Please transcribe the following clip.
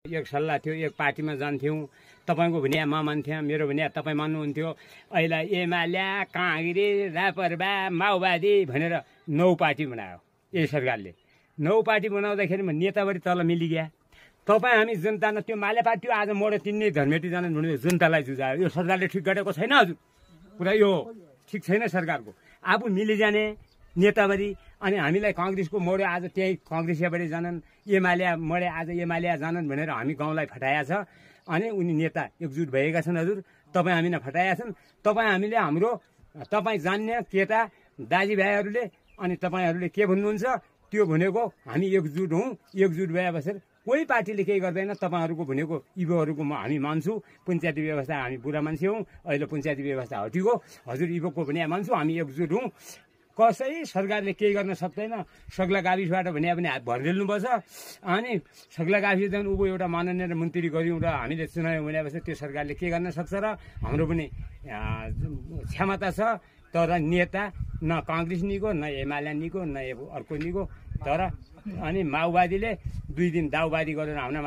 एक सल्लाह थियो, एक पार्टीमा जान्थ्यौँ। तपाईँको भने म मान्थ्यौँ, मेरो भने तपाईँ मान्नुहुन्थ्यो। अहिले एमाले, काङ्ग्रेस, राप्रपा, माओवादी भनेर 9 पार्टी बनायो यही सरकारले। 9 पार्टी बनाउँदाखेरि नेताबारी तल मिलिगया। तपाईँ हामी जनता न त्यो माले पार्टी आज मोडे तिन्ने धर्मेटी जान भने जनतालाई जुझायो। यो सरकारले ठिक गरेको छैन हजुर, पुरा यो ठिक छैन सरकारको। आफू मिलिजाने नेताबारी अनि हामीलाई काङ्ग्रेसको मोडे आज त्यही काङ्ग्रेसियाबारी जानन्, एमाले मोडे आज एमाले जानन् भनेर हामी गाउँलाई फटाया छ। अनि उनी नेता एकजुट भएका छन् हजुर। तपाईँ हामीलाई फटाएका छन्। तपाईँ हामीले हाम्रो तपाईँ जान्ने केटा दाजुभाइहरूले अनि तपाईँहरूले के भन्नुहुन्छ त्यो भनेको हामी एकजुट हौँ। एकजुट भएपछि कोही पार्टीले केही गर्दैन। तपाईँहरूको भनेको इभोहरूको हामी मान्छौँ। पञ्चायती व्यवस्था हामी बुढा मान्छे हौँ, अहिले पञ्चायती व्यवस्था हटिगयो। हजुर इभोको भने मान्छौँ, हामी एकजुट हौँ। कसै सरकारले केही गर्न सक्दैन। सग्ला गाविसबाट भने पनि हात भरिदिनुपर्छ। अनि सग्ला गाविस झन् उँभो एउटा माननीय मन्त्री गऱ्यौँ र हामीले चुनायौँ भनेपछि त्यो सरकारले के गर्न सक्छ र हाम्रो पनि क्षमता छ। तर नेता न काङ्ग्रेस निको, न एमाले निको, न अर्को निको। तर अनि माओवादीले 2 दिन दाउबाजी गरेर हाम्रा